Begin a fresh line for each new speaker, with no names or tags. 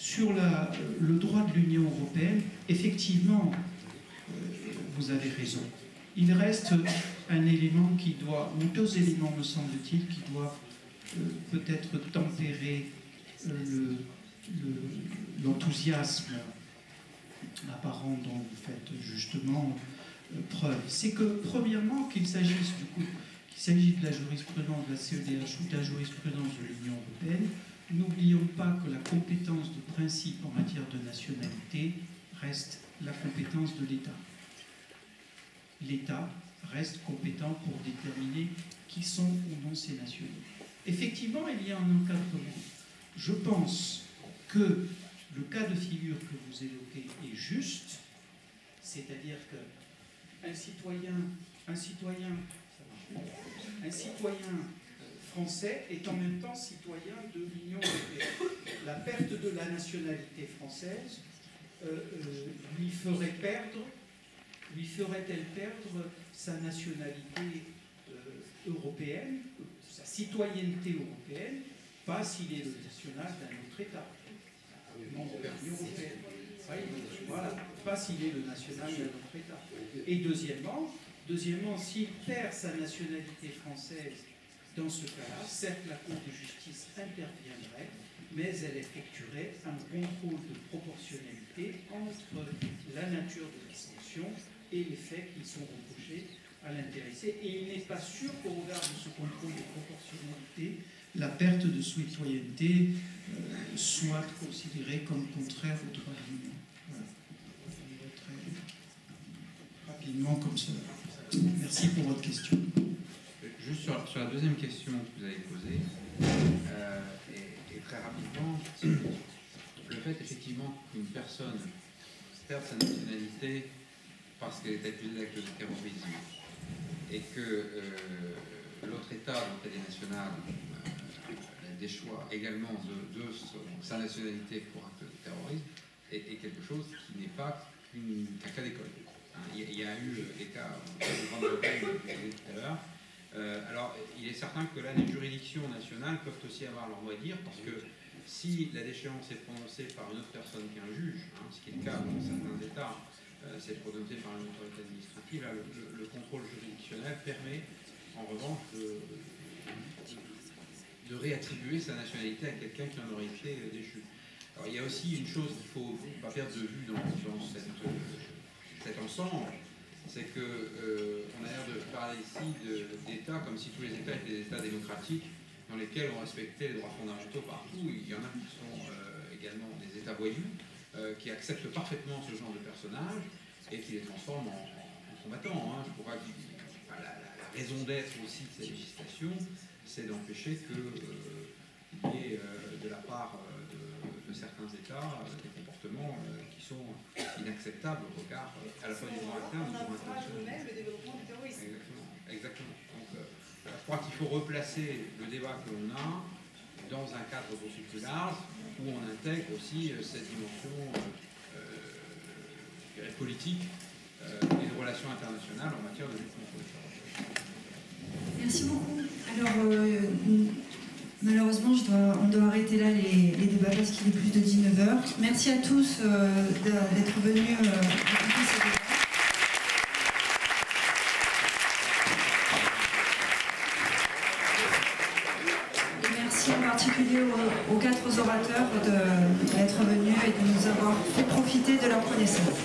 Sur le droit de l'Union européenne, effectivement, vous avez raison. Il reste un élément qui doit, ou deux éléments me semble-t-il, qui doivent peut-être tempérer l'enthousiasme apparent dont vous faites justement preuve. C'est que, premièrement, qu'il s'agisse de la jurisprudence de la CEDH ou de la jurisprudence de l'Union européenne, n'oublions pas que la compétence de principe en matière de nationalité reste la compétence de l'État. L'État reste compétent pour déterminer qui sont ou non ces nationaux. Effectivement, il y a un encadrement. Je pense que le cas de figure que vous évoquez est juste, c'est-à-dire qu'un citoyen français est en même temps citoyen de l'Union européenne. La perte de la nationalité française lui ferait-elle perdre sa nationalité européenne, sa citoyenneté européenne, pas s'il est le national d'un autre État, membre de l'Union européenne. Voilà, pas s'il est le national d'un autre État. Et deuxièmement, s'il perd sa nationalité française, dans ce cas-là, certes, la Cour de justice interviendrait, mais elle effectuerait un contrôle de proportionnalité entre la nature de la sanction et les faits qui sont reprochés à l'intéressé. Et il n'est pas sûr qu'au regard de ce contrôle de proportionnalité, la perte de citoyenneté soit considérée comme contraire au droit de l'Union. Voilà. Très rapidement comme cela. Merci pour votre question.
Juste sur la deuxième question que vous avez posée, et très rapidement, le fait effectivement qu'une personne perde sa nationalité parce qu'elle est accusée d'acte de terrorisme et que l'autre État dont elle est nationale déchoit également de sa nationalité pour acte de terrorisme est quelque chose qui n'est pas qu'un cas d'école. Il y a eu des cas de Grande-Bretagne tout à l'heure. Alors, il est certain que là, les juridictions nationales peuvent aussi avoir leur mot à dire, parce que si la déchéance est prononcée par une autre personne qu'un juge, ce qui est le cas dans certains États, c'est prononcé par une autorité administrative, là, le contrôle juridictionnel permet, en revanche, de réattribuer sa nationalité à quelqu'un qui en aurait été déchu. Alors, il y a aussi une chose qu'il ne faut pas perdre de vue dans cet ensemble, c'est qu'on a l'air de parler ici d'États comme si tous les États étaient des États démocratiques dans lesquels on respectait les droits fondamentaux partout. Il y en a qui sont également des États voyous, qui acceptent parfaitement ce genre de personnages et qui les transforment en combattants. Je crois que la raison d'être aussi de ces législations, c'est d'empêcher qu'il y ait de la part de certains États des comportements qui sont inacceptables au regard à la fois du droit interne et du droit international.
Le développement du terrorisme.
Exactement. Donc, je crois qu'il faut replacer le débat que l'on a dans un cadre beaucoup plus large où on intègre aussi cette dimension politique et de relations internationales en matière de lutte contre le terrorisme.
Merci beaucoup. Alors, malheureusement, on doit arrêter là les débats parce qu'il est plus de 19h. Merci à tous d'être venus écouter ces débats. Et merci en particulier aux 4 orateurs d'être venus et de nous avoir fait profiter de leur connaissance.